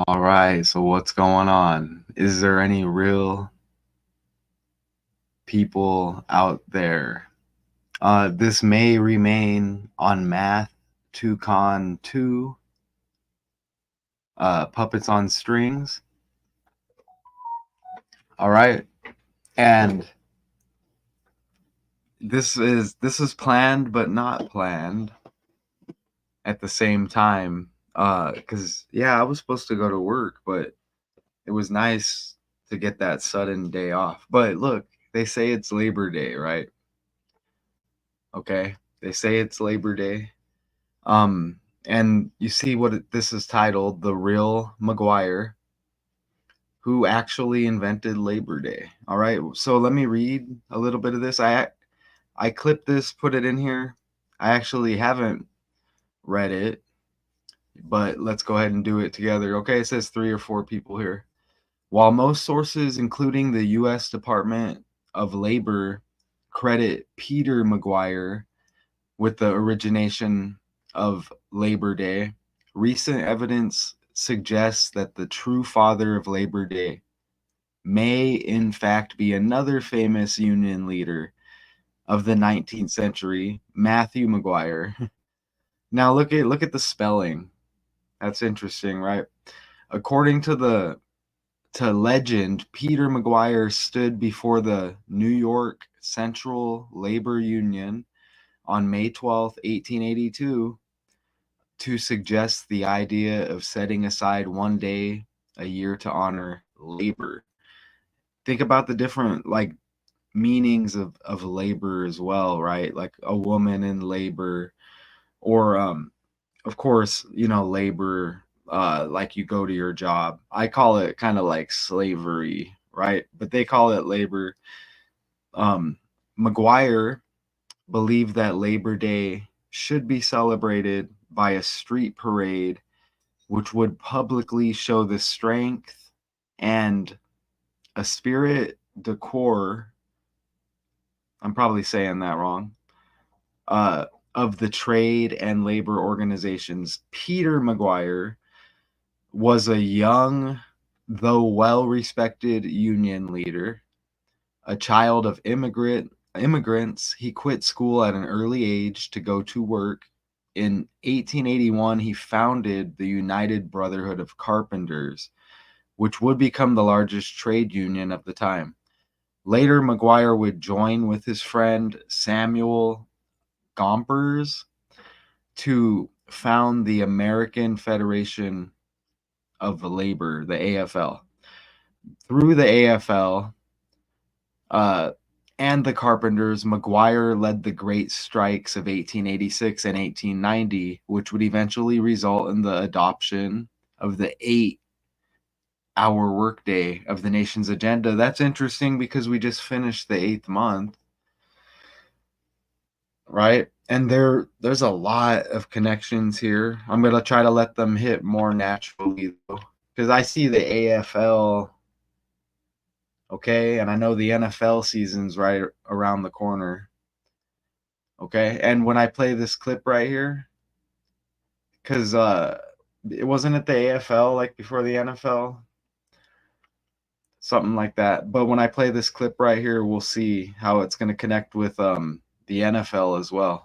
All right, so what's going on? Is there any real people out there? This may remain on Math 2Con 2, Puppets on Strings. All right, and this is planned but not planned at the same time. Because yeah, I was supposed to go to work, but it was nice to get that sudden day off. But look, they say it's Labor Day, right? Okay, they say it's Labor Day. And you see this is titled, "The Real Maguire, Who Actually Invented Labor Day." All right, so let me read a little bit of this. I clipped this, put it in here. I actually haven't read it, but let's go ahead and do it together. Okay, it says 3 or 4 people here. While most sources, including the U.S. Department of Labor, credit Peter McGuire with the origination of Labor Day, recent evidence suggests that the true father of Labor Day may in fact be another famous Union leader of the 19th century, Matthew Maguire. Now look at the spelling. That's interesting, right? According to legend, Peter McGuire stood before the New York Central Labor Union on May 12th, 1882, to suggest the idea of setting aside one day a year to honor labor. Think about the different meanings of labor as well, right? Like a woman in labor, or of course, labor, like you go to your job. I call it kind of like slavery, right? But they call it labor. Maguire believed that Labor Day should be celebrated by a street parade, which would publicly show the strength and a spirit de corps, I'm probably saying that wrong, uh, of the trade and labor organizations. Peter McGuire was a young, though well-respected union leader, a child of immigrants. He quit school at an early age to go to work. In 1881, he founded the United Brotherhood of Carpenters, which would become the largest trade union of the time. Later, Maguire would join with his friend Samuel Gompers to found the American Federation of Labor, the AFL. Through the AFL and the Carpenters, Maguire led the Great Strikes of 1886 and 1890, which would eventually result in the adoption of the 8-hour workday of the nation's agenda. That's interesting because we just finished the 8th month, right? And there's a lot of connections here. I'm going to try to let them hit more naturally, though, because I see the AFL, okay, and I know the NFL season's right around the corner, okay? And when I play this clip right here, because it wasn't at the AFL like before the NFL, something like that. But when I play this clip right here, we'll see how it's going to connect with the NFL as well.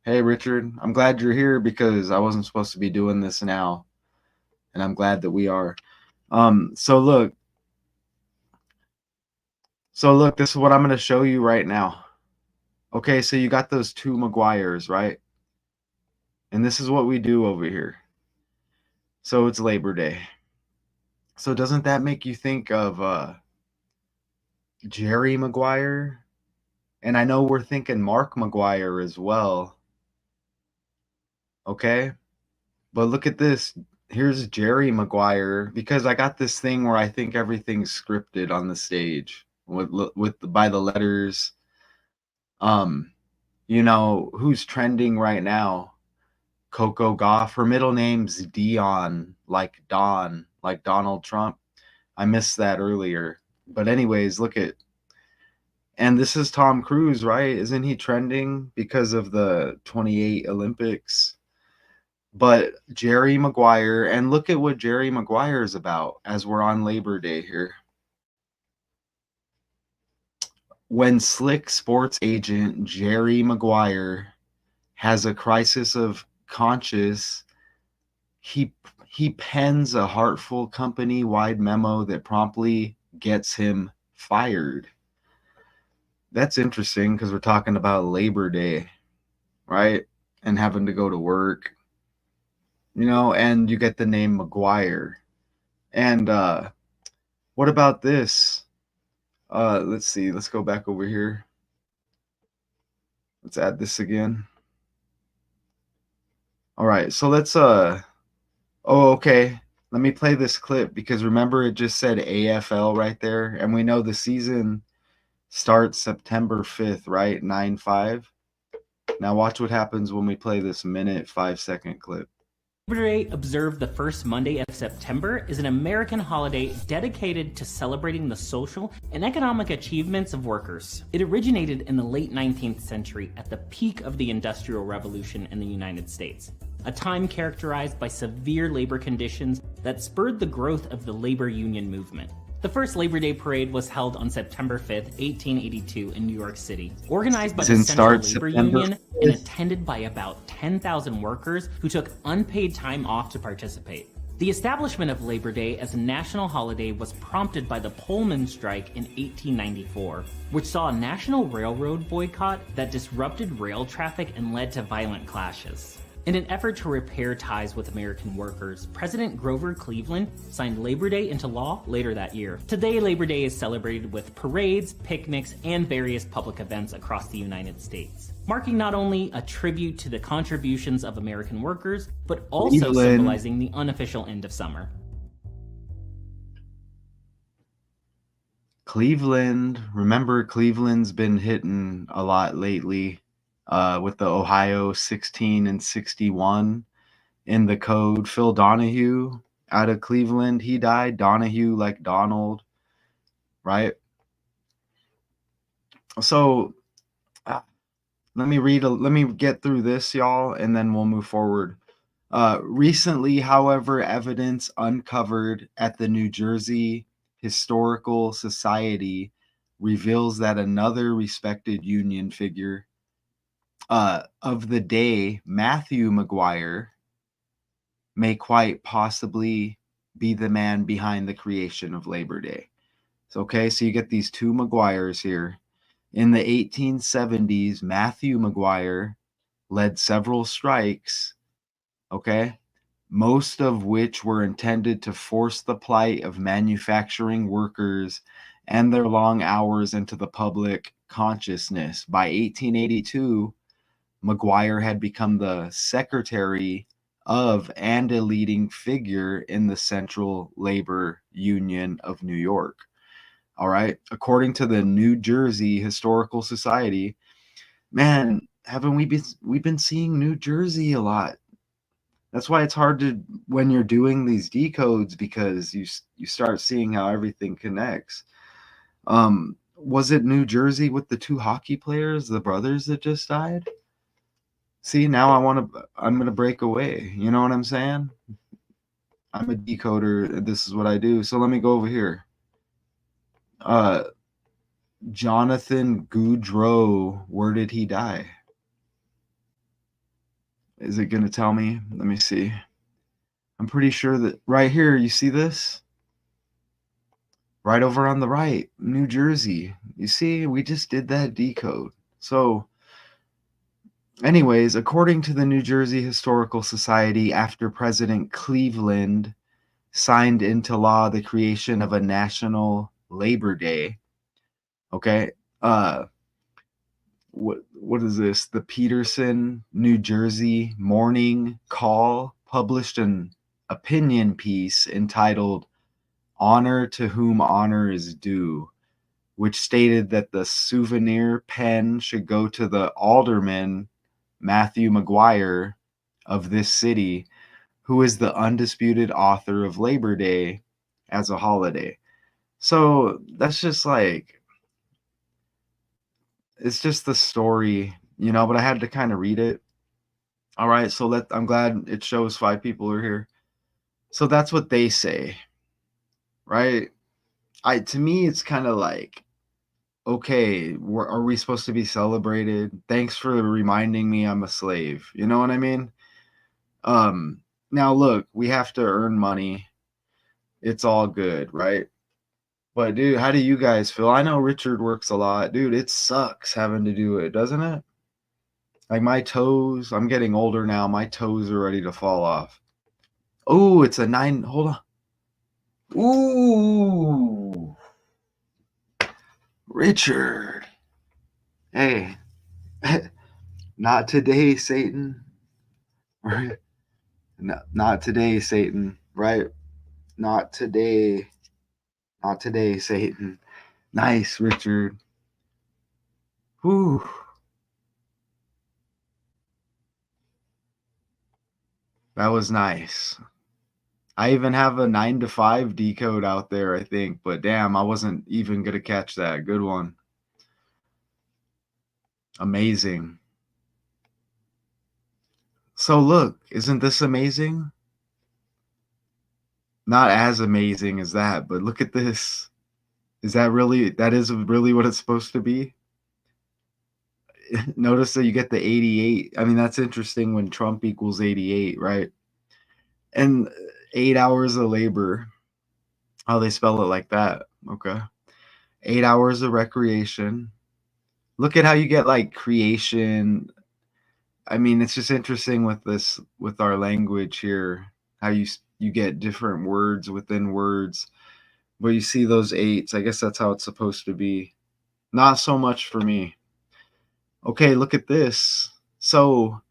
Hey, Richard, I'm glad you're here because I wasn't supposed to be doing this now, and I'm glad that we are. So look, this is what I'm going to show you right now. Okay, so you got those 2 Maguires, right? And this is what we do over here. So it's Labor Day. So doesn't that make you think of Jerry Maguire? And I know we're thinking Mark Maguire as well. Okay? But look at this. Here's Jerry Maguire, because I got this thing where I think everything's scripted on the stage with by the letters. Who's trending right now? Coco Gauff. Her middle name's Dion, like Don, like Donald Trump. I missed that earlier. But anyways, and this is Tom Cruise, right? Isn't he trending because of the 28 Olympics? But Jerry Maguire, and look at what Jerry Maguire is about as we're on Labor Day here. When slick sports agent Jerry Maguire has a crisis of conscience, he he pens a heartful company-wide memo that promptly gets him fired. That's interesting because we're talking about Labor Day, right? And having to go to work, and you get the name Maguire. And what about this? Let's see. Let's go back over here. Let's add this again. All right. So let's oh, okay. Let me play this clip because remember it just said AFL right there, and we know the season starts September 5th, right? 9/5. Now watch what happens when we play this minute 5-second clip. Labor Day, observed the first Monday of September, is an American holiday dedicated to celebrating the social and economic achievements of workers. It originated in the late 19th century at the peak of the Industrial Revolution in the United States, a time characterized by severe labor conditions that spurred the growth of the labor union movement. The first Labor Day parade was held on September 5th, 1882 in New York City, organized by the Central Labor Union and attended by about 10,000 workers who took unpaid time off to participate. The establishment of Labor Day as a national holiday was prompted by the Pullman strike in 1894, which saw a national railroad boycott that disrupted rail traffic and led to violent clashes. In an effort to repair ties with American workers, President Grover Cleveland signed Labor Day into law later that year. Today, Labor Day is celebrated with parades, picnics, and various public events across the United States, marking not only a tribute to the contributions of American workers, but also symbolizing the unofficial end of summer. Cleveland, remember Cleveland's been hitting a lot lately. With the Ohio 16 and 61 in the code. Phil Donahue out of Cleveland, he died. Donahue like Donald, right? So let me get through this, y'all, and then we'll move forward. Recently, however, evidence uncovered at the New Jersey Historical Society reveals that another respected Union figure of the day, Matthew Maguire, may quite possibly be the man behind the creation of Labor Day. So, okay, so you get these two Maguires here. In the 1870s, Matthew Maguire led several strikes, okay, most of which were intended to force the plight of manufacturing workers and their long hours into the public consciousness. By 1882, Maguire had become the secretary of and a leading figure in the Central Labor Union of New York. All right. According to the New Jersey Historical Society, man, haven't we've been seeing New Jersey a lot. That's why it's hard to when you're doing these decodes because you start seeing how everything connects. Was it New Jersey with the two hockey players, the brothers that just died? See, now I'm going to break away. You know what I'm saying? I'm a decoder. This is what I do. So let me go over here. Jonathan Goudreau, where did he die? Is it going to tell me? Let me see. I'm pretty sure that right here, you see this? Right over on the right, New Jersey. You see, we just did that decode. So anyways, according to the New Jersey Historical Society, after President Cleveland signed into law the creation of a national Labor Day, okay, what is this? The Peterson, New Jersey Morning Call published an opinion piece entitled "Honor to Whom Honor is Due," which stated that the souvenir pen should go to the alderman Matthew Maguire of this city, who is the undisputed author of Labor Day as a holiday. So that's just like, it's just the story, but I had to kind of read it. All right, so I'm glad it shows 5 people are here. So that's what they say, right? To me, it's kind of like, okay, are we supposed to be celebrated? Thanks for reminding me I'm a slave. You know what I mean? Um, Now look, we have to earn money. It's all good, right? But dude, how do you guys feel? I know Richard works a lot. Dude, it sucks having to do it, doesn't it? Like my toes, I'm getting older now. My toes are ready to fall off. Oh, it's a 9. Hold on. Ooh, Richard. Hey, not today, Satan. Right? Not today, Satan. Right? Not today. Not today, Satan. Nice, Richard. Whew. That was nice. I even have a 9 to 5 decode out there, I think, but damn, I wasn't even gonna catch that. Good one. Amazing. So look, isn't this amazing? Not as amazing as that, but look at this. That is really what it's supposed to be? Notice that you get the 88. I mean, that's interesting when Trump equals 88, right? And 8 hours of labor. Oh, they spell it like that. Okay. 8 hours of recreation. Look at how you get like creation. I mean, it's just interesting with our language here, how you get different words within words. But you see those 8s. I guess that's how it's supposed to be. Not so much for me. Okay, look at this. So,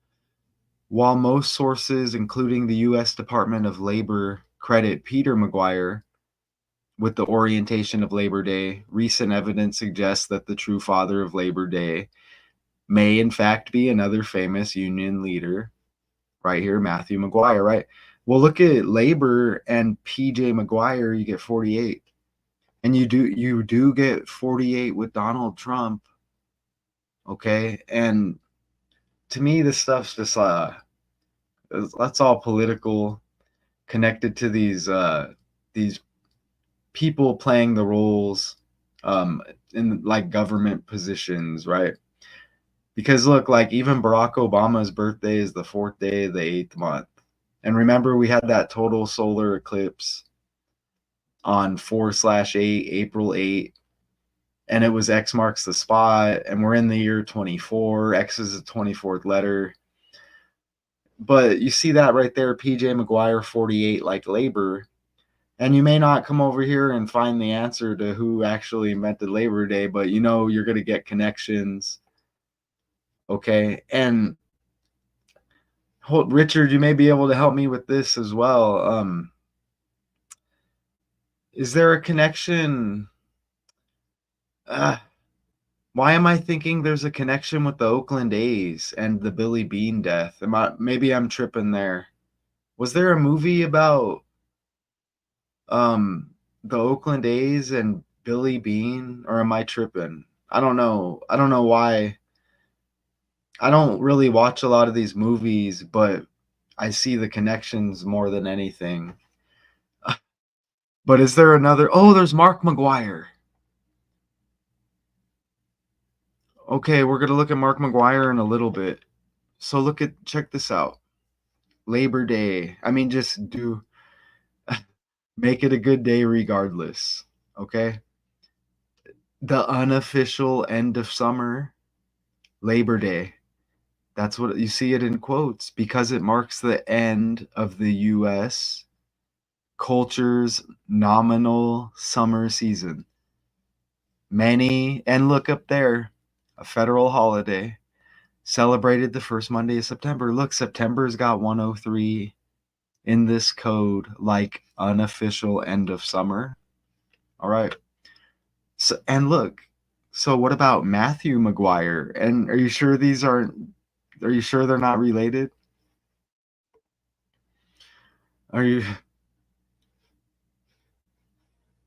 while most sources, including the US Department of Labor, credit Peter McGuire with the orientation of Labor Day, recent evidence suggests that the true father of Labor Day may in fact be another famous union leader, right here, Matthew Maguire, right? Well, look at Labor and PJ Maguire, you get 48. And you do get 48 with Donald Trump. Okay? And to me, this stuff's just that's all political, connected to these people playing the roles in like government positions, right? Because look, like even Barack Obama's birthday is the 4th day of the 8th month. And remember, we had that total solar eclipse on 4/8, April 8, and it was X marks the spot, and we're in the year 24. X is the 24th letter. But you see that right there, PJ Maguire 48, like labor. And you may not come over here and find the answer to who actually invented Labor Day, but you know you're going to get connections. Okay. And Richard, you may be able to help me with this as well. Is there a connection? Why am I thinking there's a connection with the Oakland A's and the Billy Bean death? Maybe I'm tripping there. Was there a movie about the Oakland A's and Billy Bean, or am I tripping? I don't know. I don't know why. I don't really watch a lot of these movies, but I see the connections more than anything. But is there another? Oh, there's Mark Maguire. Okay, we're gonna look at Mark Maguire in a little bit. So check this out. Labor Day. I mean, just make it a good day regardless. Okay. The unofficial end of summer, Labor Day. That's what you see it in quotes, because it marks the end of the US culture's nominal summer season. Many, and look up there, a federal holiday, celebrated the first Monday of September. Look, September's got 103 in this code, like unofficial end of summer. All right. So, and look, so what about Matthew Maguire? And are you sure they're not related? Are you?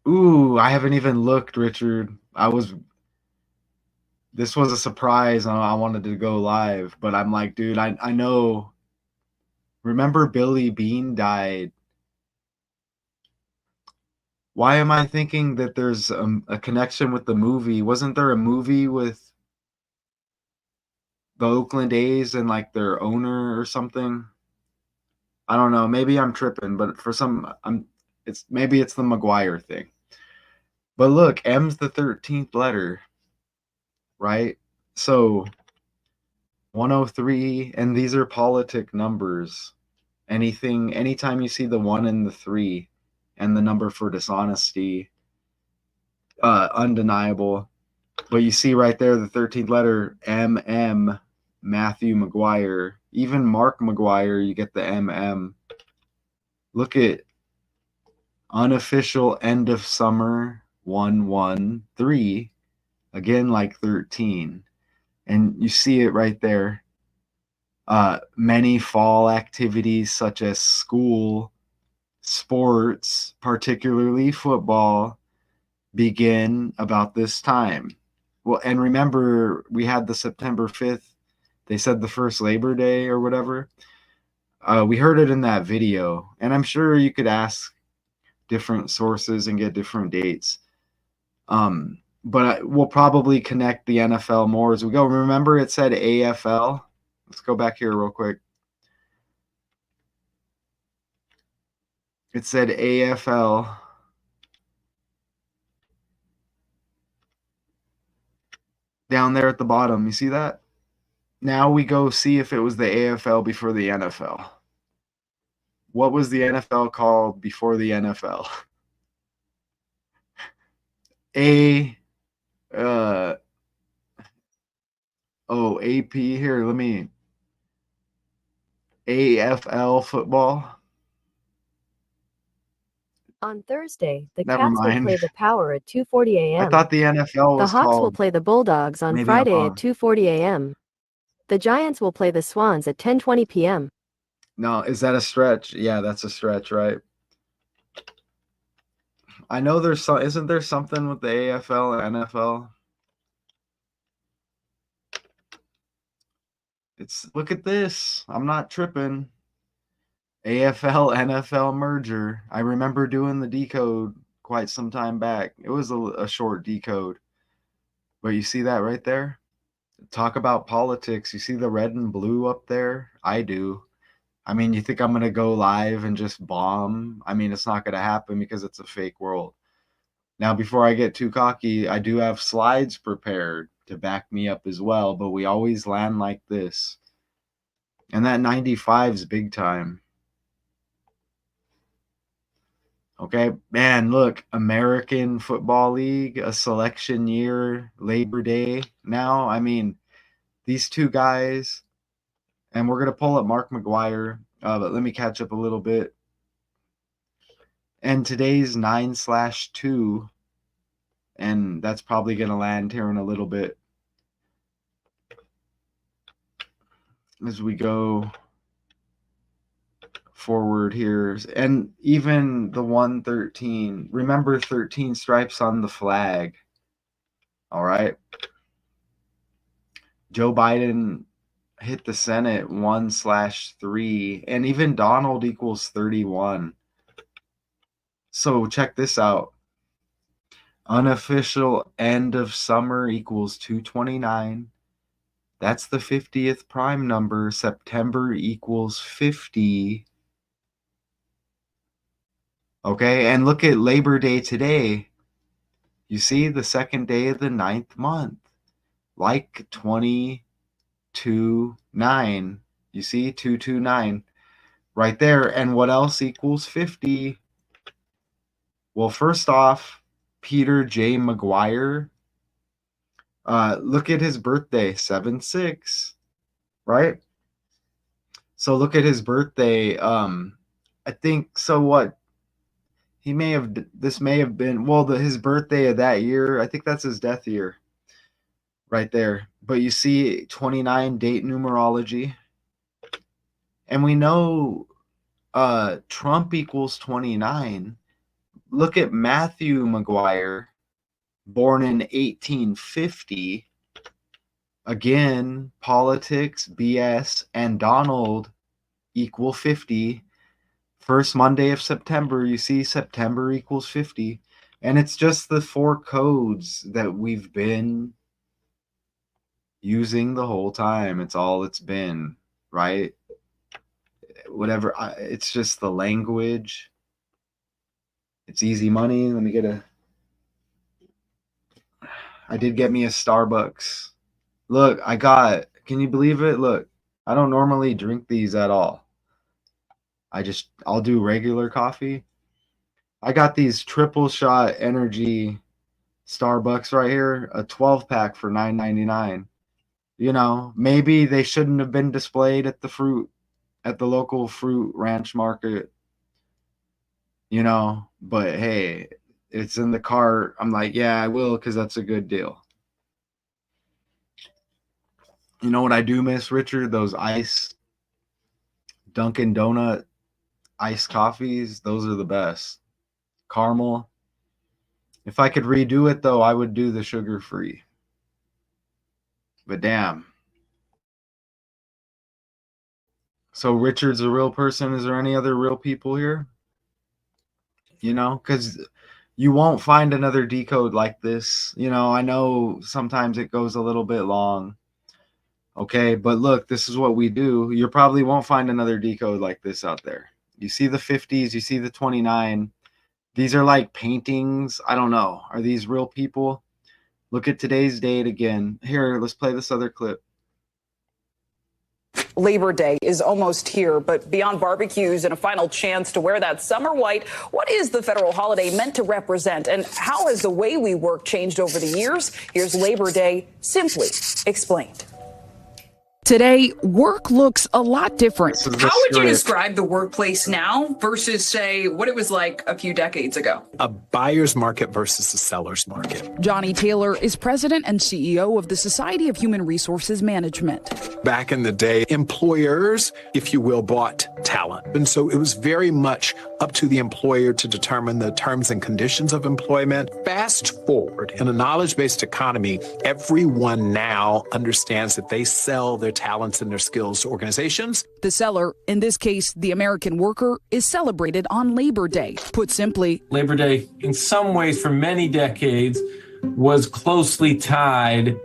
Ooh, I haven't even looked, Richard. This was a surprise. I wanted to go live, but I'm like, dude, I know. Remember Billy Bean died. Why am I thinking that there's a connection with the movie? Wasn't there a movie with the Oakland A's and like their owner or something? I don't know. Maybe I'm tripping, but for some, maybe it's the Maguire thing. But look, M's the 13th letter, right? So 103, and these are politic numbers. Anytime you see the 1 and the 3 and the number for dishonesty, undeniable. But you see right there the 13th letter, MM, Matthew McGuire. Even Mark McGuire, you get the MM. Look at unofficial end of summer 113. Again, like 13. And you see it right there. Many fall activities such as school, sports, particularly football, begin about this time. Well, and remember, we had the September 5th. They said the first Labor Day or whatever. We heard it in that video, and I'm sure you could ask different sources and get different dates. But we'll probably connect the NFL more as we go. Remember, it said AFL. Let's go back here real quick. It said AFL. Down there at the bottom. You see that? Now we go see if it was the AFL before the NFL. What was the NFL called before the NFL? AP here. Let me. AFL football. On Thursday, the Never Cats will mind. play the Power at 2:40 I a.m. thought the NFL The was Hawks will called. play the Bulldogs on Maybe I'm Friday wrong. at 2:40 a.m. The Giants will play the Swans at 10:20 p.m. No, is that a stretch? Yeah, that's a stretch, right? I know there's some. Isn't there something with the AFL and NFL? Look at this. I'm not tripping. AFL NFL merger. I remember doing the decode quite some time back. It was a short decode. But you see that right there? Talk about politics. You see the red and blue up there? I do. I mean, you think I'm going to go live and just bomb? I mean, it's not going to happen because it's a fake world. Now, before I get too cocky, I do have slides prepared to back me up as well, but we always land like this. And that 95 is big time. Okay, man, look, American Football League, a selection year, Labor Day. Now, I mean, these two guys, and we're going to pull up Mark McGuire, but let me catch up a little bit. And today's 9/2, and that's probably going to land here in a little bit as we go forward here. And even the 113, remember 13 stripes on the flag. All right. Joe Biden hit the Senate 1/3, and even Donald equals 31. So check this out. Unofficial end of summer equals 229. That's the 50th prime number. September equals 50. Okay, and look at Labor Day today. You see the second day of the 9th month. Like 22/9. You see 229 right there. And what else equals 50? Well, first off, Peter J. McGuire. Look at his birthday, 7/6, right? So look at his birthday. I think so. What this may have been. Well, his birthday of that year. I think that's his death year, right there. But you see, 29 date numerology, and we know Trump equals 29. Look at Matthew McGuire, born in 1850. Again, politics, BS, and Donald equal 50. First Monday of September, you see September equals 50. And it's just the 4 codes that we've been using the whole time. It's all it's been, right? Whatever. It's just the language. It's easy money. Let me get I did get me a Starbucks. Look, can you believe it? Look, I don't normally drink these at all. I'll do regular coffee. I got these triple shot energy Starbucks right here, a 12 pack for $9.99. You know, maybe they shouldn't have been displayed at the local fruit ranch market, you know, but hey, it's in the cart. I'm like, yeah, I will, because that's a good deal. You know what I do miss, Richard? Those Dunkin' Donut iced coffees. Those are the best. Caramel. If I could redo it, though, I would do the sugar-free. But damn. So Richard's a real person. Is there any other real people here? You know, because you won't find another decode like this. You know, I know sometimes it goes a little bit long. Okay, but look, this is what we do. You probably won't find another decode like this out there. You see the 50s, you see the 29. These are like paintings. I don't know. Are these real people? Look at today's date again. Here, let's play this other clip. Labor Day is almost here, but beyond barbecues and a final chance to wear that summer white, what is the federal holiday meant to represent, and how has the way we work changed over the years? Here's Labor Day simply explained. Today, work looks a lot different. How would you describe the workplace now versus, say, what it was like a few decades ago? A buyer's market versus a seller's market. Johnny Taylor is president and CEO of the Society of Human Resources Management. Back in the day, employers, if you will, bought talent. And so it was very much up to the employer to determine the terms and conditions of employment. Fast forward, in a knowledge-based economy, everyone now understands that they sell their talents and their skills to organizations. The seller, in this case the American worker, is celebrated on Labor Day. Put simply, Labor Day, in some ways for many decades, was closely tied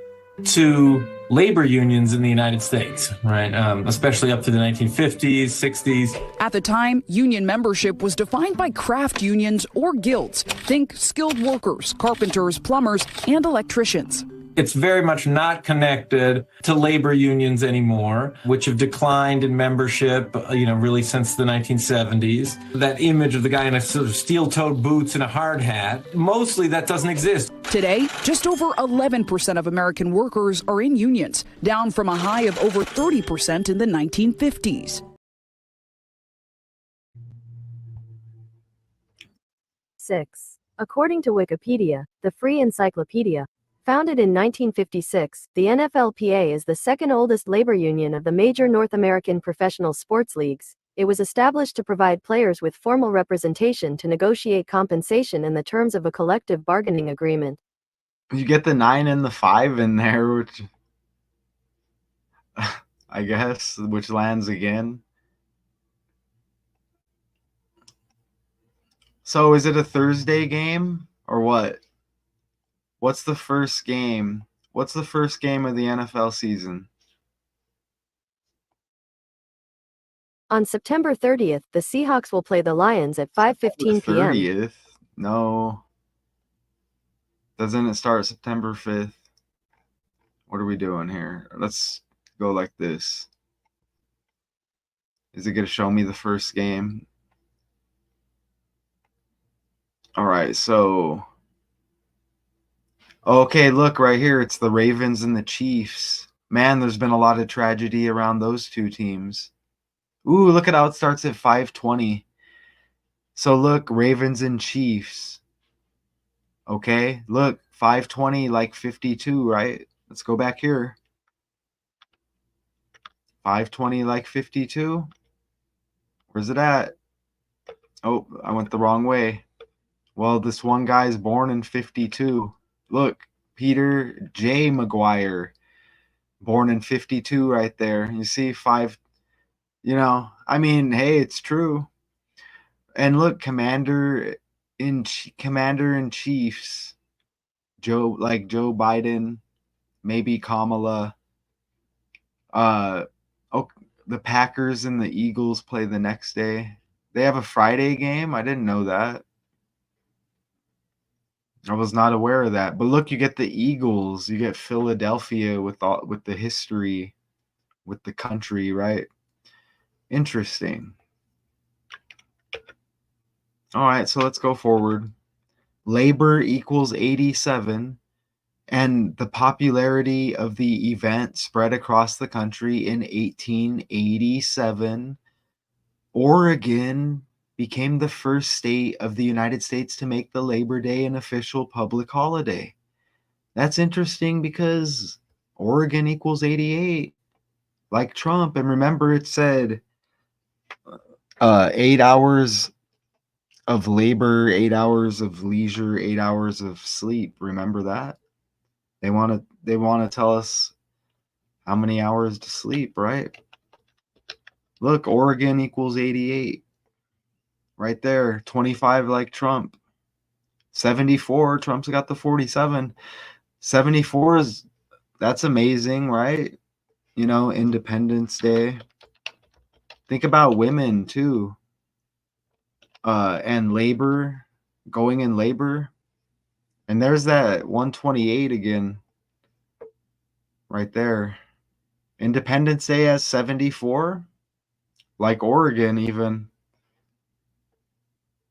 to labor unions in the United States, right? Especially up to the 1950s, 60s. At the time, union membership was defined by craft unions or guilds. Think skilled workers, carpenters, plumbers, and electricians. It's very much not connected to labor unions anymore, which have declined in membership, really since the 1970s. That image of the guy in a sort of steel-toed boots and a hard hat, mostly that doesn't exist. Today, just over 11% of American workers are in unions, down from a high of over 30% in the 1950s. Six. According to Wikipedia, the free encyclopedia, founded in 1956, the NFLPA is the second oldest labor union of the major North American professional sports leagues. It was established to provide players with formal representation to negotiate compensation in the terms of a collective bargaining agreement. You get the 9 and the 5 in there, which I guess, which lands again. So is it a Thursday game or what? What's the first game? What's the first game of the NFL season? On September 30th, the Seahawks will play the Lions at 5:15 p.m. 30th? No. Doesn't it start September 5th? What are we doing here? Let's go like this. Is it going to show me the first game? All right, so... Okay, look right here. It's the Ravens and the Chiefs. Man, there's been a lot of tragedy around those two teams. Ooh, look at how it starts at 5:20. So look, Ravens and Chiefs. Okay, look, 5:20 like 52, right? Let's go back here. 5:20 like 52. Where's it at? Oh, I went the wrong way. Well, this one guy's born in 52. Look, Peter J. McGuire, born in 52 right there. You see 5, I mean, hey, it's true. And look, commander in chiefs, Joe Biden, maybe Kamala. Uh, oh, the Packers and the Eagles play the next day. They have a Friday game. I didn't know that. I was not aware of that. But look, you get the Eagles. You get Philadelphia with the history, with the country, right? Interesting. All right, so let's go forward. Labor equals 87, and the popularity of the event spread across the country in 1887. Oregon became the first state of the United States to make the Labor Day an official public holiday. That's interesting because Oregon equals 88, like Trump. And remember, it said 8 hours of labor, 8 hours of leisure, 8 hours of sleep. Remember that? They want to tell us how many hours to sleep, right? Look, Oregon equals 88. Right there. 25 like Trump. 74, Trump's got the 47. 74 that's amazing, right? Independence Day. Think about women too. And labor, going in labor. And there's that 128 again. Right there. Independence Day has 74. Like Oregon even.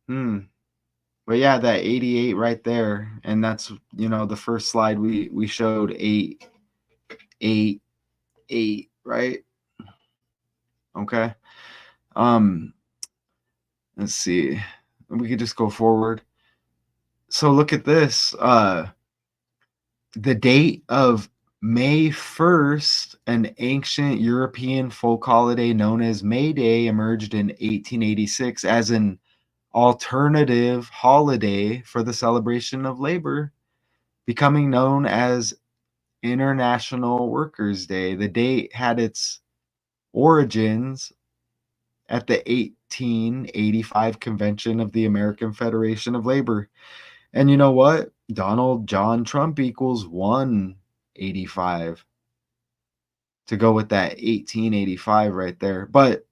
But yeah, that 88 right there. And that's, the first slide we showed 8, 8, 8, right? Okay. Let's see. We could just go forward. So look at this. The date of May 1st, an ancient European folk holiday known as May Day, emerged in 1886 as an alternative holiday for the celebration of labor, becoming known as International Workers' Day. The date had its origins at the 1885 convention of the American Federation of Labor. And you know what? Donald John Trump equals 185 to go with that 1885 right there. But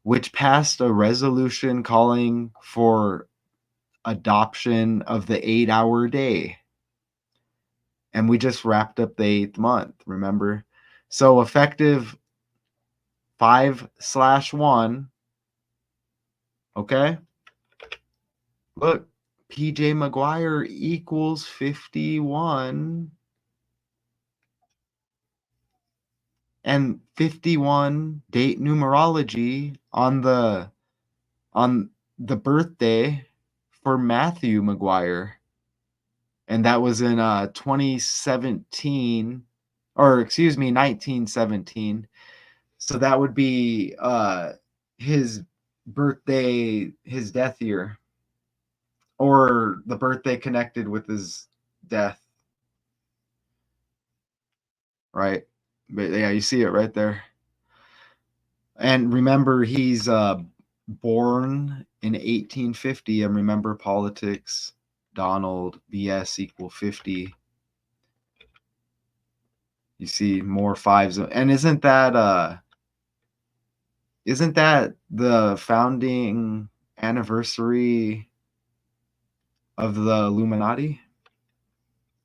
which passed a resolution calling for adoption of the 8-hour day. And we just wrapped up the 8th month, remember? So effective 5/1. Okay. Look, PJ Maguire equals 51. And 51 date numerology on the birthday for Matthew Maguire. And that was in 2017, or excuse me, 1917. So that would be his birthday, his death year, or the birthday connected with his death, right? But yeah, you see it right there. And remember, he's born in 1850. And remember, politics, Donald, BS equal 50. You see more fives. And isn't that the founding anniversary of the Illuminati?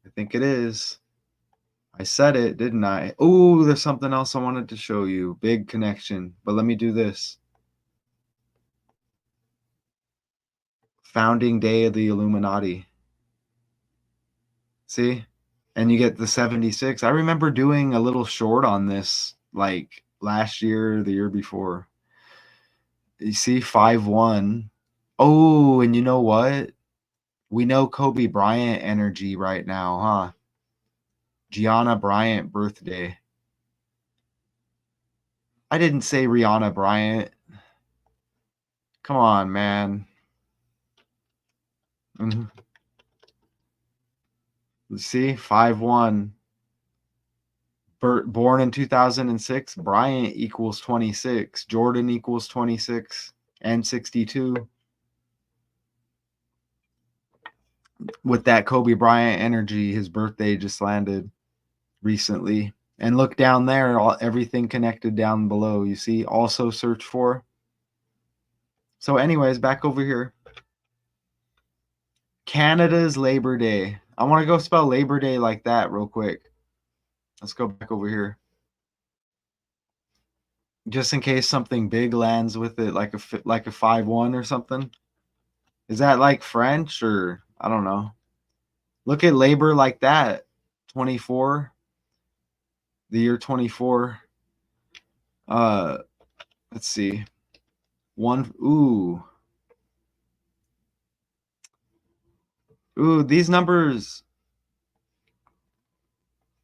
I think it is. I said it, didn't I? Oh, there's something else I wanted to show you. Big connection. But let me do this. Founding day of the Illuminati. See? And you get the 76. I remember doing a little short on this like last year, the year before. You see 5/1. Oh, and you know what? We know Kobe Bryant energy right now, huh? Gianna Bryant birthday. I didn't say Rihanna Bryant. Come on, man. See, 5/1. Born in 2006, Bryant equals 26, Jordan equals 26 and 62. With that Kobe Bryant energy, his birthday just landed recently. And look down there, everything connected down below. You see, also search for. So anyways, back over here. Canada's Labor Day. I want to go spell Labor Day like that real quick. Let's go back over here. Just in case something big lands with it, like a 5-1 or something. Is that like French or I don't know? Look at labor like that. 24. The year 24. Let's see. Ooh, these numbers.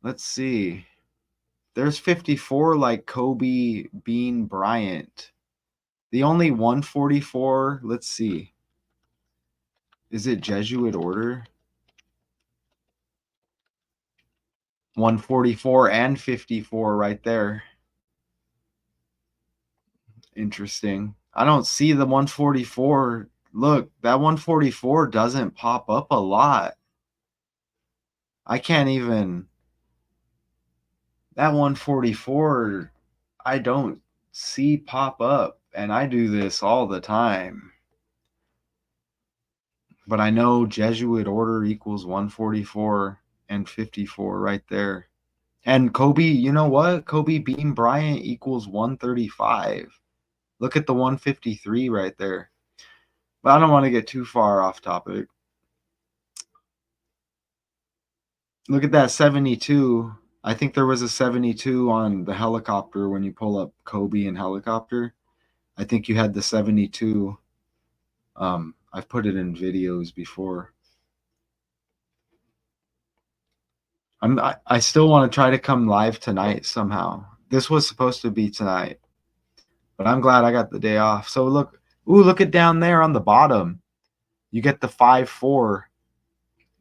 Let's see. There's 54 like Kobe Bean Bryant. The only 144, let's see. Is it Jesuit order? 144 and 54 right there. Interesting. I don't see the 144. Look, that 144 doesn't pop up a lot. I can't even. That 144, I don't see pop up, and I do this all the time. But I know Jesuit order equals 144 and 54 right there. And Kobe, you know what? Kobe Bean Bryant equals 135. Look at the 153 right there. But I don't want to get too far off topic. Look at that 72. I think there was a 72 on the helicopter when you pull up Kobe and helicopter. I think you had the 72. I've put it in videos before. I still want to try to come live tonight somehow. This was supposed to be tonight, but I'm glad I got the day off. So look at down there on the bottom. You get the 5-4.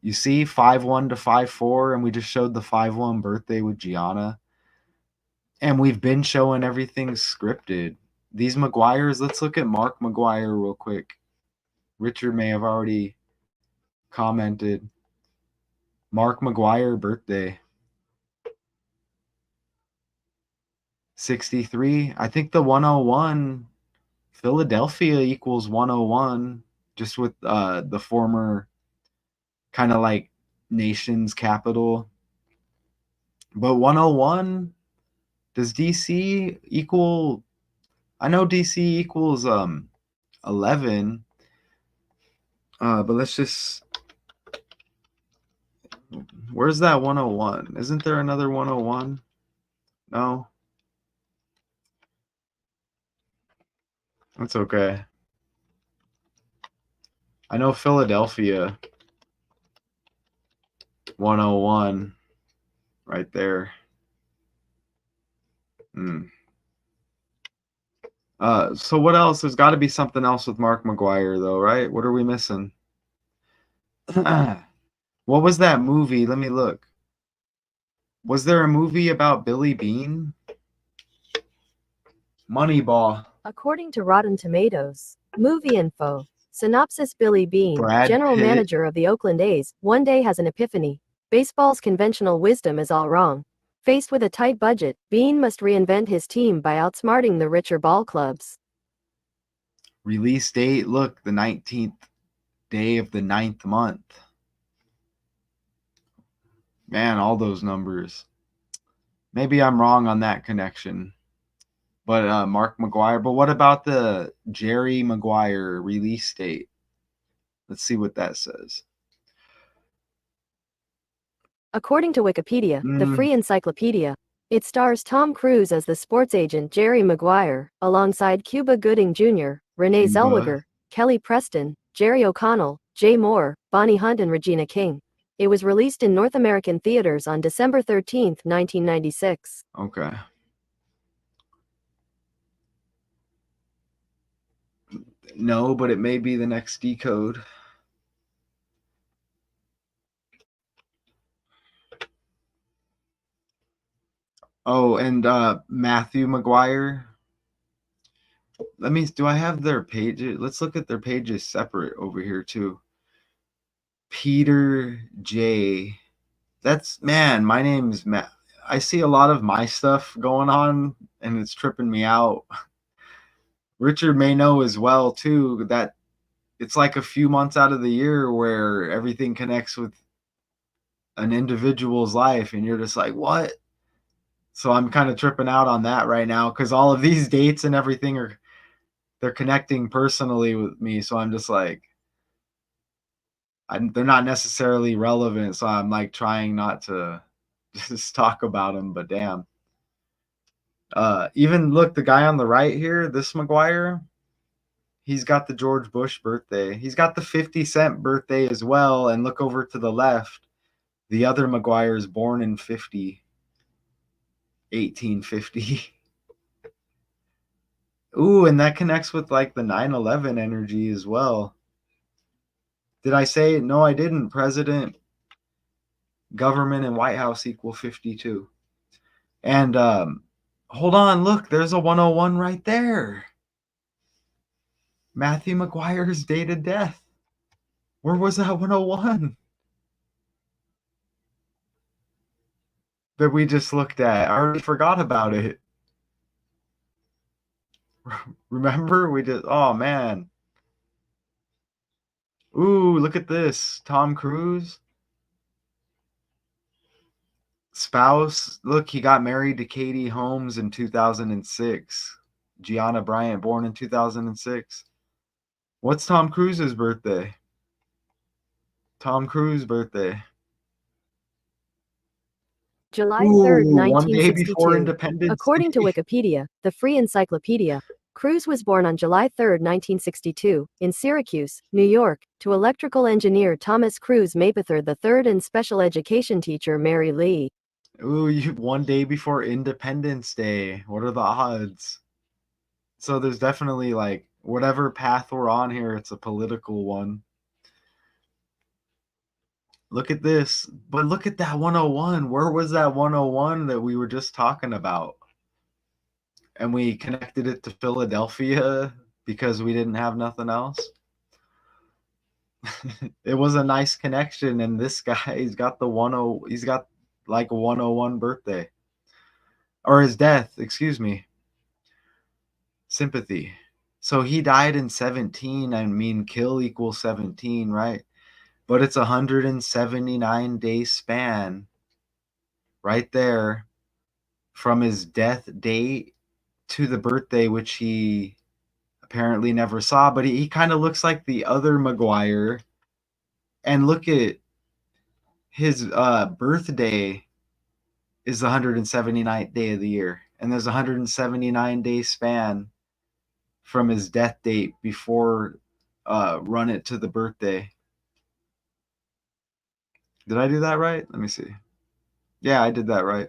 You see 5-1 to 5-4, and we just showed the 5-1 birthday with Gianna. And we've been showing everything scripted. These Maguires, let's look at Mark Maguire real quick. Richard may have already commented. Mark Maguire birthday. 63. I think the 101, Philadelphia equals 101, just with the former kind of like nation's capital. But 101, does DC equal? I know DC equals 11. But let's just. Where's that 101? Isn't there another 101? No. That's okay. I know Philadelphia 101 right there. So what else? There's got to be something else with Mark Maguire, though, right? What are we missing? What was that movie? Let me look. Was there a movie about Billy Bean? Moneyball. According to Rotten Tomatoes, movie info. Synopsis: Billy Bean, Brad general Pitt. manager of the Oakland A's, one day has an epiphany. Baseball's conventional wisdom is all wrong. Faced with a tight budget, Bean must reinvent his team by outsmarting the richer ball clubs. Release date, look, the 19th day of the 9th month. Man, all those numbers. Maybe I'm wrong on that connection. But Mark Maguire. But what about the Jerry Maguire release date? Let's see what that says. According to Wikipedia, the free encyclopedia, it stars Tom Cruise as the sports agent Jerry Maguire, alongside Cuba Gooding Jr., Renee Cuba. Zellweger, Kelly Preston, Jerry O'Connell, Jay Moore, Bonnie Hunt, and Regina King. It was released in North American theaters on December 13, 1996. Okay. No, but it may be the next decode. Oh, and Matthew McGuire. Do I have their pages? Let's look at their pages separate over here too. Peter J. That's, man, my name's Matt. I see a lot of my stuff going on and it's tripping me out. Richard may know as well too that it's like a few months out of the year where everything connects with an individual's life and you're just like, what? So I'm kind of tripping out on that right now because all of these dates and everything they're connecting personally with me. So I'm just like, they're not necessarily relevant. So I'm like trying not to just talk about them, but damn. Even look, the guy on the right here, this Maguire, he's got the George Bush birthday. He's got the 50 Cent birthday as well. And look over to the left. The other Maguire is born in 1850. Ooh, and that connects with like the 9/11 energy as well. Did I say it? No, I didn't. President, government, and White House equal 52. And hold on, look, there's a 101 right there. Matthew McGuire's date of death. Where was that 101 that we just looked at? I already forgot about it. Remember? Oh man. Ooh, look at this. Tom Cruise. Spouse. Look, he got married to Katie Holmes in 2006. Gianna Bryant, born in 2006. What's Tom Cruise's birthday? Tom Cruise birthday. July 3rd, One day before 1962. Independence According to Day. Wikipedia, the Free Encyclopedia, Cruise was born on July 3rd, 1962, in Syracuse, New York, to electrical engineer Thomas Cruise Mapother III and special education teacher Mary Lee. Ooh, one day before Independence Day. What are the odds? So there's definitely like whatever path we're on here, it's a political one. Look at this. But look at that 101. Where was that 101 that we were just talking about? And we connected it to Philadelphia because we didn't have nothing else. It was a nice connection, and this guy, he's got like a 101 birthday. Or his death, excuse me. Sympathy. So he died in 17. I mean, kill equals 17, right? But it's 179-day span right there from his death date to the birthday, which he apparently never saw. But he kind of looks like the other Maguire. And look at his birthday is the 179th day of the year. And there's a 179-day span from his death date before run it to the birthday. Did I do that right? Let me see. Yeah, I did that right.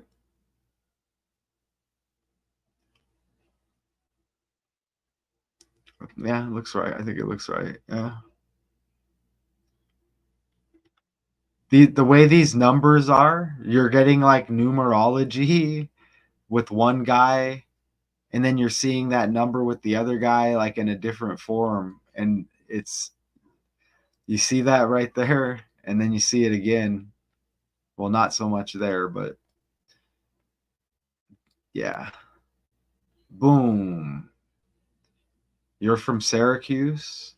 Yeah, it looks right. I think it looks right. Yeah. The way these numbers are, you're getting like numerology with one guy, and then you're seeing that number with the other guy like in a different form. And you see that right there, and then you see it again. Well, not so much there, but yeah. Boom. You're from Syracuse?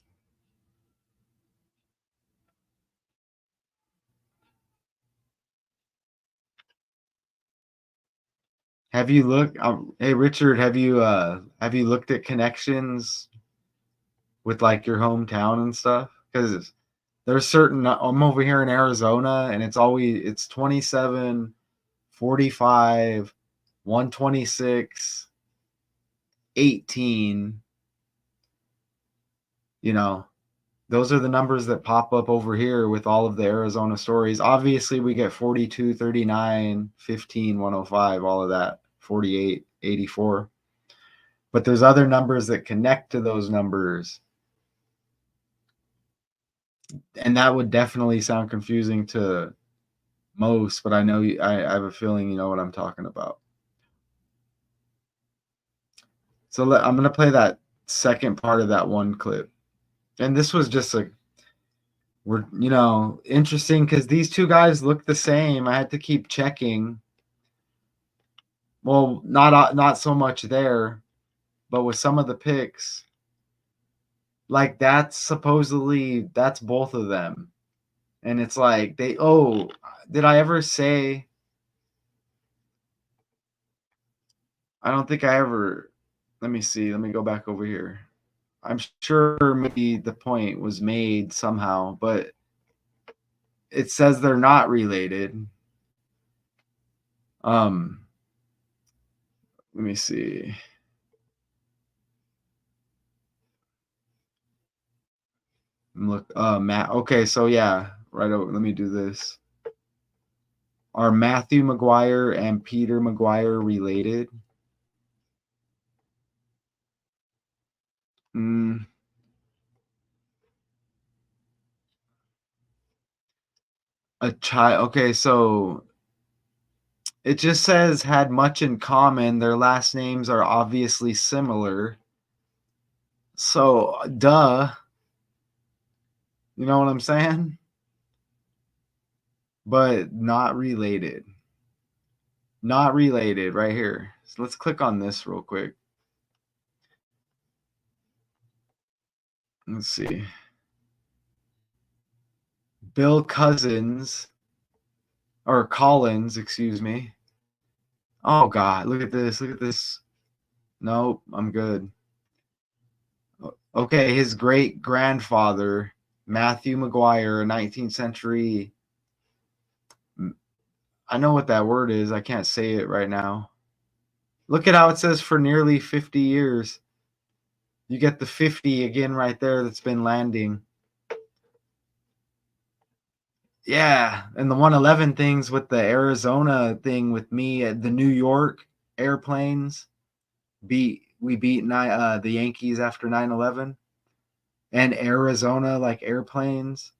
Have you looked hey Richard, have you looked at connections with like your hometown and stuff? Because there's certain, I'm over here in Arizona and it's 27, 45, 126, 18. You know, those are the numbers that pop up over here with all of the Arizona stories. Obviously, we get 42, 39, 15, 105, all of that, 48, 84. But there's other numbers that connect to those numbers. And that would definitely sound confusing to most, but I know I have a feeling you know what I'm talking about. So I'm gonna play that second part of that one clip, and this was just interesting because these two guys look the same. I had to keep checking. Well, not so much there, but with some of the pics, like that's both of them, and it's like did I ever say? I don't think I ever. Let me see. Let me go back over here. I'm sure maybe the point was made somehow, but it says they're not related. Let me see. Look, Matt. Okay, so yeah, right over. Let me do this. Are Matthew McGuire and Peter McGuire related? A child. Okay, so it just says had much in common. Their last names are obviously similar. So, duh. You know what I'm saying? But not related. Not related right here. So let's click on this real quick. Let's see. Bill Collins, excuse me. Oh God, look at this. Look at this. Nope, I'm good. Okay, his great grandfather, Matthew McGuire, 19th century. I know what that word is. I can't say it right now. Look at how it says for nearly 50 years. You get the 50 again right there that's been landing. Yeah, and the 111 things with the Arizona thing with me at the New York airplanes. We beat the Yankees after 9/11, and Arizona like airplanes.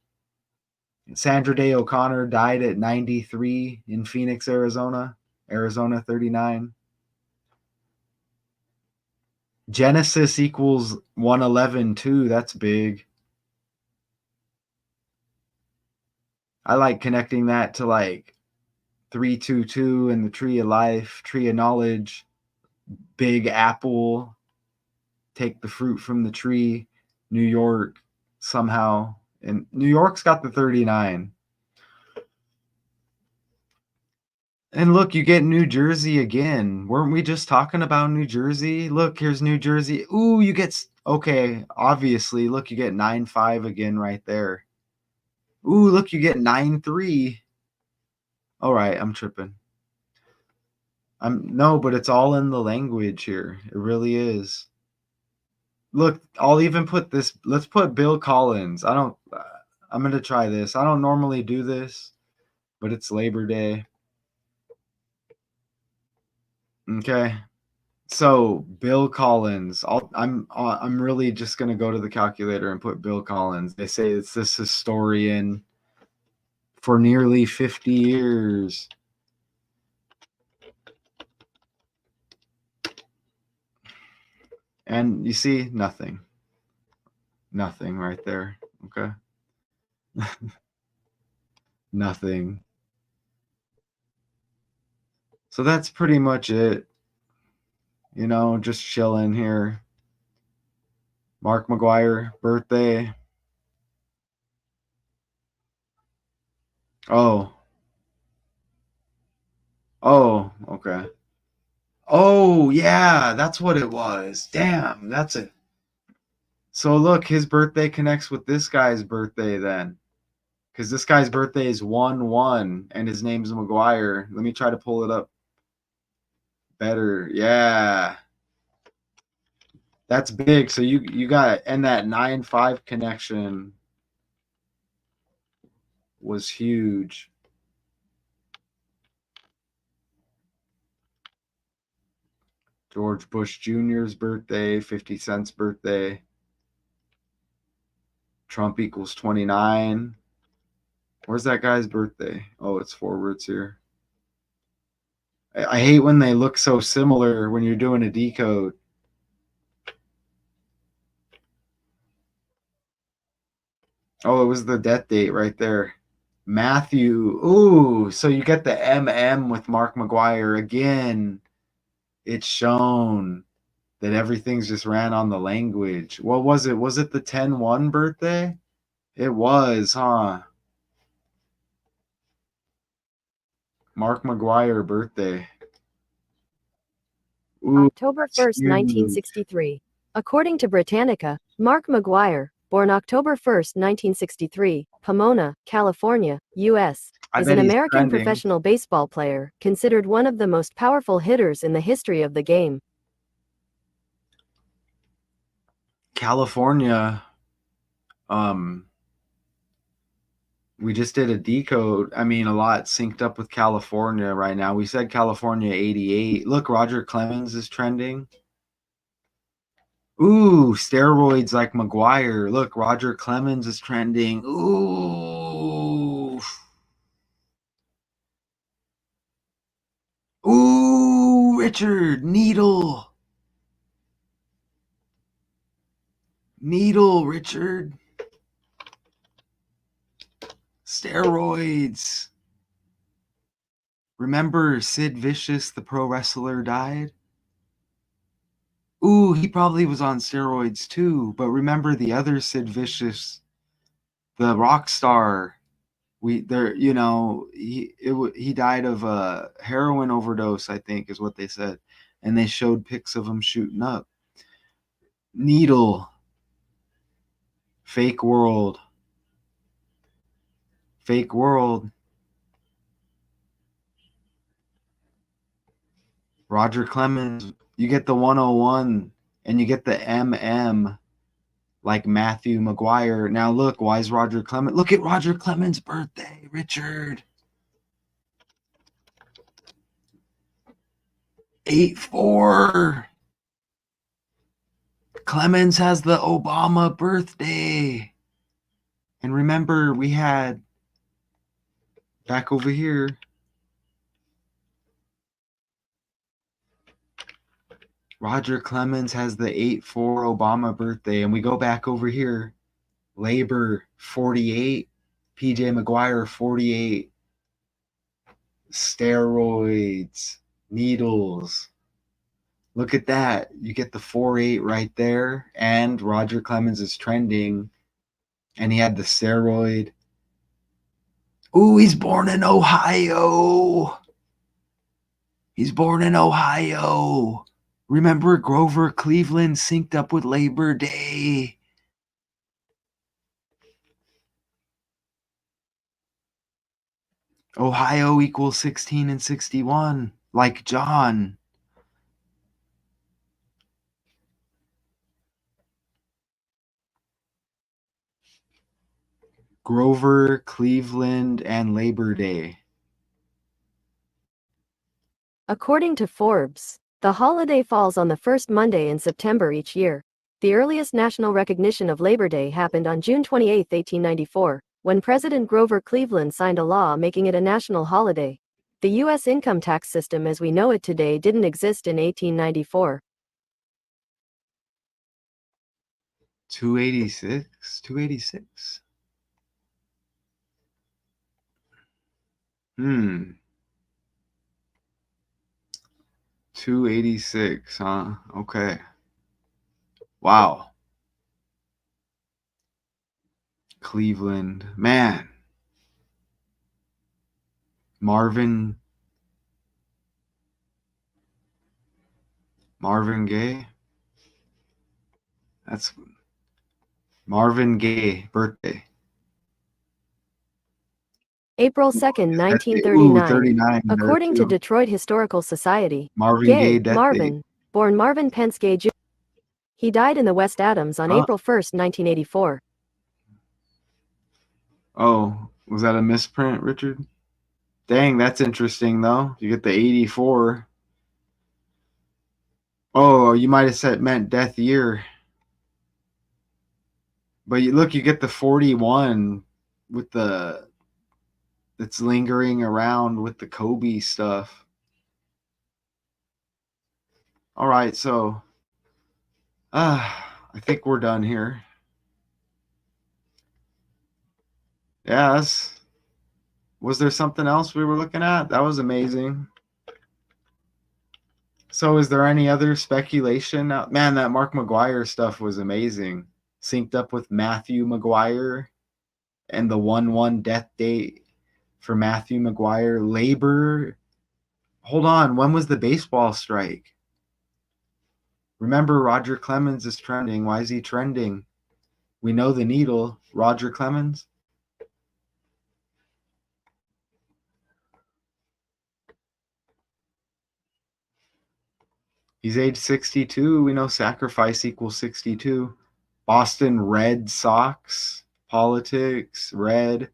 Sandra Day O'Connor died at 93 in Phoenix, Arizona 39. Genesis equals 111 too. That's big. I like connecting that to like 322 and the tree of life, tree of knowledge, big apple, take the fruit from the tree, New York somehow. And New York's got the 39. And look, you get New Jersey again. Weren't we just talking about New Jersey? Look, here's New Jersey. Ooh, you get, okay, obviously, look, you get 9-5 again right there. Ooh, look, you get 9-3. All right, I'm tripping. No, but it's all in the language here. It really is. Look, I'll even put this. Let's put Bill Collins. I'm going to try this. I don't normally do this, but it's Labor Day. Okay. So, Bill Collins. I'm really just going to go to the calculator and put Bill Collins. They say it's this historian for nearly 50 years. And you see nothing. Nothing right there. Okay. Nothing. So that's pretty much it. You know, just chilling here. Mark McGuire, birthday. Oh. Oh, okay. Oh, yeah, that's what it was. Damn, that's it. So look, his birthday connects with this guy's birthday then. Because this guy's birthday is 1/1 and his name's McGuire. Let me try to pull it up better. Yeah. That's big. So you got, and that 9-5 connection was huge. George Bush Jr.'s birthday, 50 Cent's birthday. Trump equals 29. Where's that guy's birthday? Oh, it's forwards here. I hate when they look so similar when you're doing a decode. Oh, it was the death date right there. Matthew. Ooh, so you get the MM with Mark Maguire again. It's shown that everything's just ran on the language. What was it? Was it the 10-1 birthday? It was, huh? Mark Maguire birthday. Ooh, October that's 1st, huge. 1963. According to Britannica, Mark Maguire, born October 1st, 1963, Pomona, California, U.S., I is bet an he's American trending. professional baseball player, considered one of the most powerful hitters in the history of the game. California. Um, we just did a decode. I mean, a lot synced up with California right now. We said California 88. Look, Roger Clemens is trending. Ooh, steroids like Maguire. Look, Roger Clemens is trending. Ooh. Ooh, Richard, needle. Needle, Richard. Steroids. Remember Sid Vicious, the pro wrestler, died? Ooh, he probably was on steroids too. But remember the other Sid Vicious, the rock star. He died of a heroin overdose, I think is what they said, and they showed pics of him shooting up. Needle, fake world, fake world. Roger Clemens, you get the 101 and you get the MM like Matthew Maguire. Now look, why is Roger Clemens? Look at Roger Clemens' birthday, Richard. 8-4. Clemens has the Obama birthday. And remember, we had back over here. Roger Clemens has the 8-4 Obama birthday. And we go back over here. Labor 48. PJ McGuire 48. Steroids. Needles. Look at that. You get the 4-8 right there. And Roger Clemens is trending. And he had the steroid. Ooh, he's born in Ohio. He's born in Ohio. Remember Grover Cleveland synced up with Labor Day. Ohio equals 16 and 61, like John. Grover, Cleveland, and Labor Day. According to Forbes, the holiday falls on the first Monday in September each year. The earliest national recognition of Labor Day happened on June 28, 1894, when President Grover Cleveland signed a law making it a national holiday. The U.S. income tax system as we know it today didn't exist in 1894. 286? 286. 286, huh? Okay. Wow. Cleveland. Man. Marvin Gaye. That's Marvin Gaye birthday. April 2nd, Death date. Ooh, 1939. 39 there According to too. Detroit Historical Society, Marvin Gaye Gay, death date. Marvin, born Marvin Pence Gay Jr. He died in the West Adams on Huh? April 1st, 1984. Oh, was that a misprint, Richard? Dang, that's interesting though. You get the 84. Oh, you might have said meant death year. But look, you get the 41 with the that's lingering around with the Kobe stuff. All right, so I think we're done here. Yes. Was there something else we were looking at? That was amazing. So is there any other speculation? Man, that Mark Maguire stuff was amazing. Synced up with Matthew Maguire and the 1-1 death date for Matthew Maguire. Labor. Hold on. When was the baseball strike? Remember, Roger Clemens is trending. Why is he trending? We know the needle. Roger Clemens. He's age 62. We know sacrifice equals 62. Boston Red Sox. Politics. Red.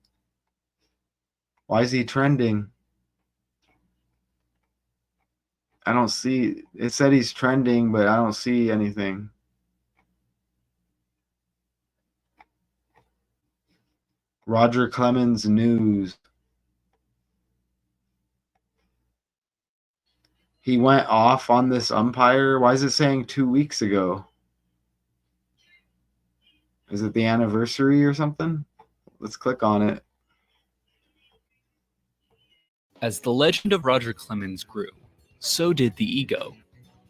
Why is he trending? I don't see. It said he's trending, but I don't see anything. Roger Clemens news. He went off on this umpire. Why is it saying 2 weeks ago? Is it the anniversary or something? Let's click on it. As the legend of Roger Clemens grew, so did the ego.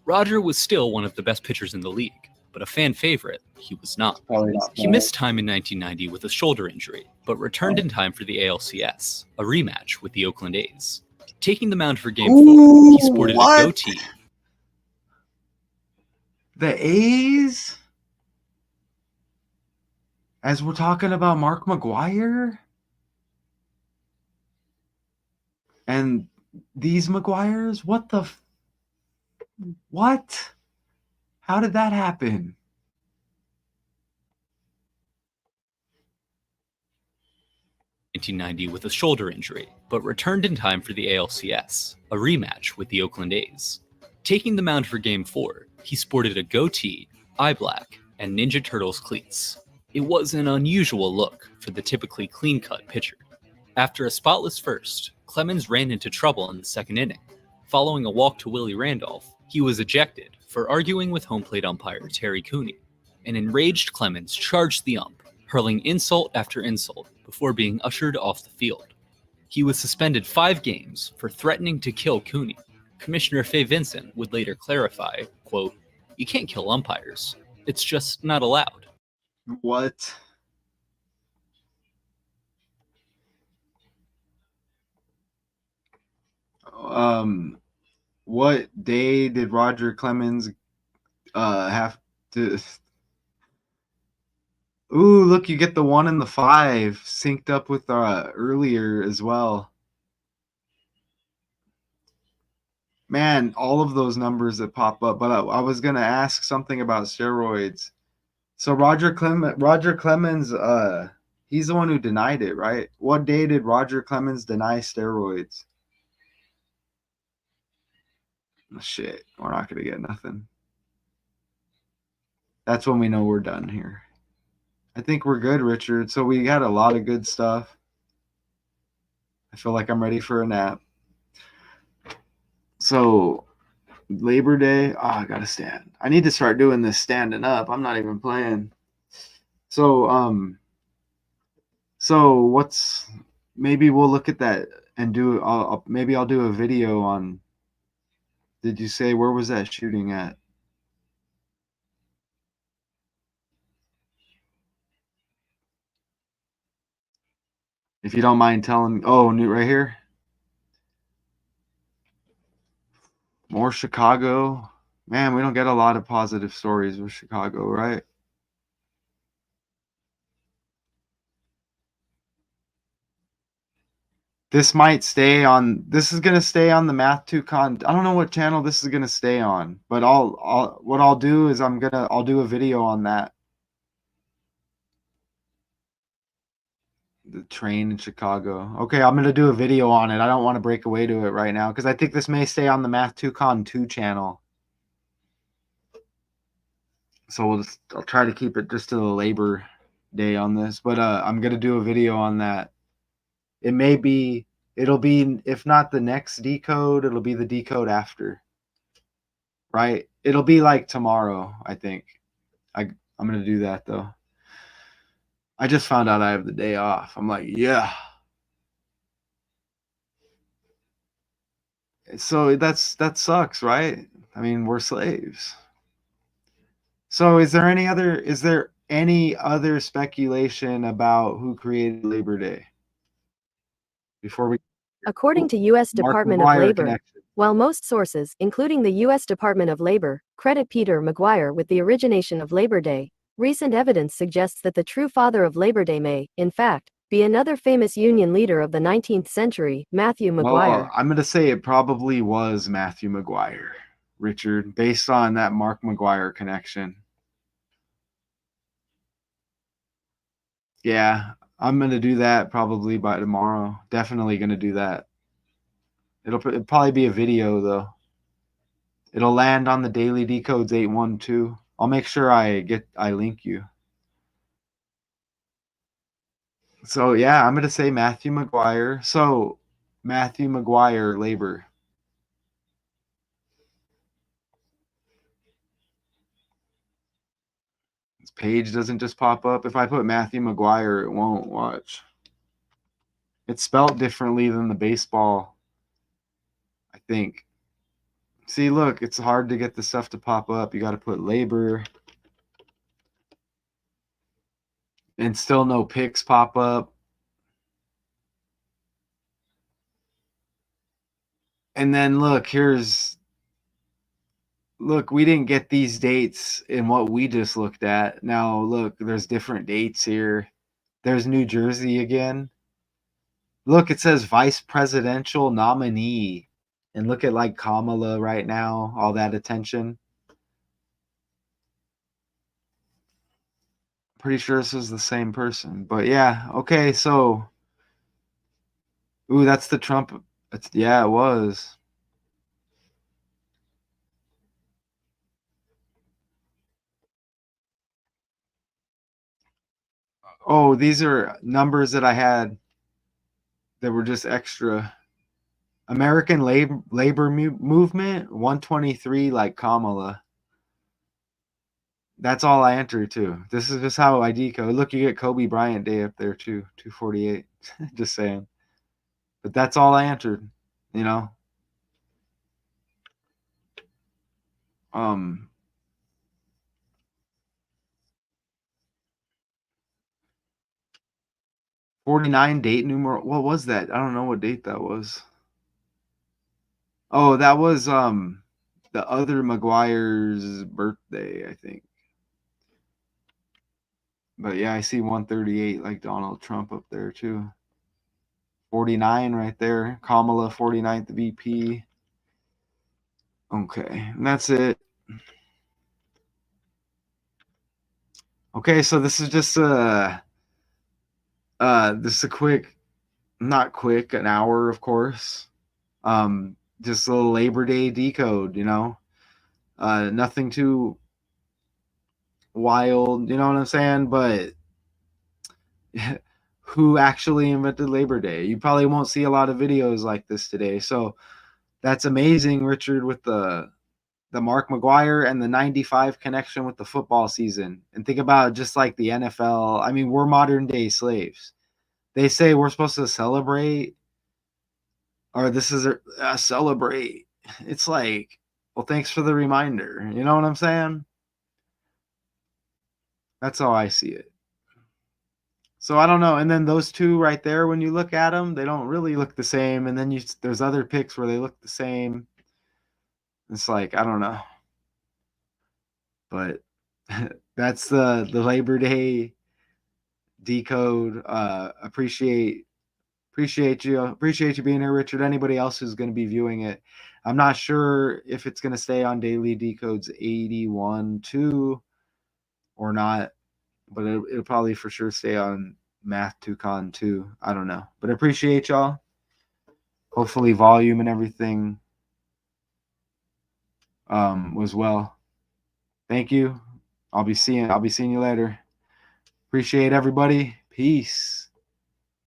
Roger was still one of the best pitchers in the league, but a fan favorite, he was not. He missed time in 1990 with a shoulder injury, but returned in time for the ALCS, a rematch with the Oakland A's. Taking the mound for Game 4, he sported a goatee. The A's? As we're talking about Mark Maguire? And these Maguires? What the... What? How did that happen? ...1990 with a shoulder injury, but returned in time for the ALCS, a rematch with the Oakland A's. Taking the mound for Game 4, he sported a goatee, eye black, and Ninja Turtles cleats. It was an unusual look for the typically clean-cut pitcher. After a spotless first, Clemens ran into trouble in the second inning. Following a walk to Willie Randolph, he was ejected for arguing with home plate umpire Terry Cooney. An enraged Clemens charged the ump, hurling insult after insult before being ushered off the field. He was suspended 5 games for threatening to kill Cooney. Commissioner Fay Vincent would later clarify, quote, "You can't kill umpires. It's just not allowed." What? What day did Roger Clemens have to... Ooh, look, you get the 1 and the 5 synced up with earlier as well. Man, all of those numbers that pop up. But I was gonna ask something about steroids. So Roger Clemens, he's the one who denied it, right? What day did Roger Clemens deny steroids? Oh, shit, we're not gonna get nothing. That's when we know we're done here. I think we're good, Richard. So we got a lot of good stuff. I feel like I'm ready for a nap. So Labor Day. Oh, I gotta stand. I need to start doing this standing up. I'm not even playing. So what's... Maybe we'll look at that and do... maybe I'll do a video on... Did you say where was that shooting at? If you don't mind telling me. Oh, new right here. More Chicago. Man, we don't get a lot of positive stories with Chicago, right? This might stay on. This is gonna stay on the Math 2 Con. I don't know what channel this is gonna stay on, but what I'll do is I'll do a video on that. The train in Chicago. Okay, I'm gonna do a video on it. I don't want to break away to it right now because I think this may stay on the Math 2 Con 2 channel. So I'll try to keep it just to the Labor Day on this, but I'm gonna do a video on that. It'll be, if not the next decode, it'll be the decode after. Right? It'll be like tomorrow, I think. I'm gonna do that though. I just found out I have the day off. I'm like, yeah. So that sucks, right? I mean, we're slaves. So is there any other speculation about who created Labor Day before we According to U.S. Mark Department of McGuire Labor, connection? while most sources, including the U.S. Department of Labor, credit Peter McGuire with the origination of Labor Day, recent evidence suggests that the true father of Labor Day may, in fact, be another famous Union leader of the 19th century, Matthew Well, Maguire. I'm going to say it probably was Matthew McGuire, Richard, based on that Mark McGuire connection. Yeah, I'm going to do that probably by tomorrow. Definitely going to do that. It'll probably be a video, though. It'll land on the Daily Decodes 812. I'll make sure I link you. So yeah, I'm gonna say Matthew McGuire. So Matthew McGuire labor. This page doesn't just pop up. If I put Matthew McGuire, it won't. Watch. It's spelled differently than the baseball, I think. See, look, it's hard to get the stuff to pop up. You got to put labor. And still no pics pop up. And then look, look, we didn't get these dates in what we just looked at. Now, look, there's different dates here. There's New Jersey again. Look, it says vice presidential nominee. And look at like Kamala right now, all that attention. Pretty sure this is the same person. But yeah, okay, so. Ooh, that's the Trump. Yeah, it was. Oh, these are numbers that I had that were just extra. American labor movement 123 like Kamala. That's all I entered too. This is just how I decode. Look, you get Kobe Bryant Day up there too, 248. Just saying. But that's all I entered, you know. 49 date numeral. What was that? I don't know what date that was. Oh, that was the other Maguire's birthday, I think. But yeah, I see 138 like Donald Trump up there too. 49 right there. Kamala 49th VP. Okay, and that's it. Okay, so this is just this is a quick, not quick, an hour of course. Just a little Labor Day decode, you know. Nothing too wild, you know what I'm saying? But who actually invented Labor Day? You probably won't see a lot of videos like this today. So that's amazing, Richard, with the Mark McGuire and the 95 connection with the football season. And think about just like the NFL. I mean, we're modern day slaves. They say we're supposed to celebrate, or this is a celebrate. It's like, well, thanks for the reminder. You know what I'm saying? That's how I see it. So I don't know. And then those two right there, when you look at them, they don't really look the same. And then there's other pics where they look the same. It's like, I don't know. But that's the Labor Day decode. Appreciate you being here, Richard. Anybody else who's going to be viewing it, I'm not sure if it's going to stay on Daily Decodes 81.2 or not, but it'll probably for sure stay on Math 2Con 2. I don't know, but I appreciate y'all. Hopefully volume and everything was well. Thank you. I'll be seeing you later. Appreciate everybody. Peace.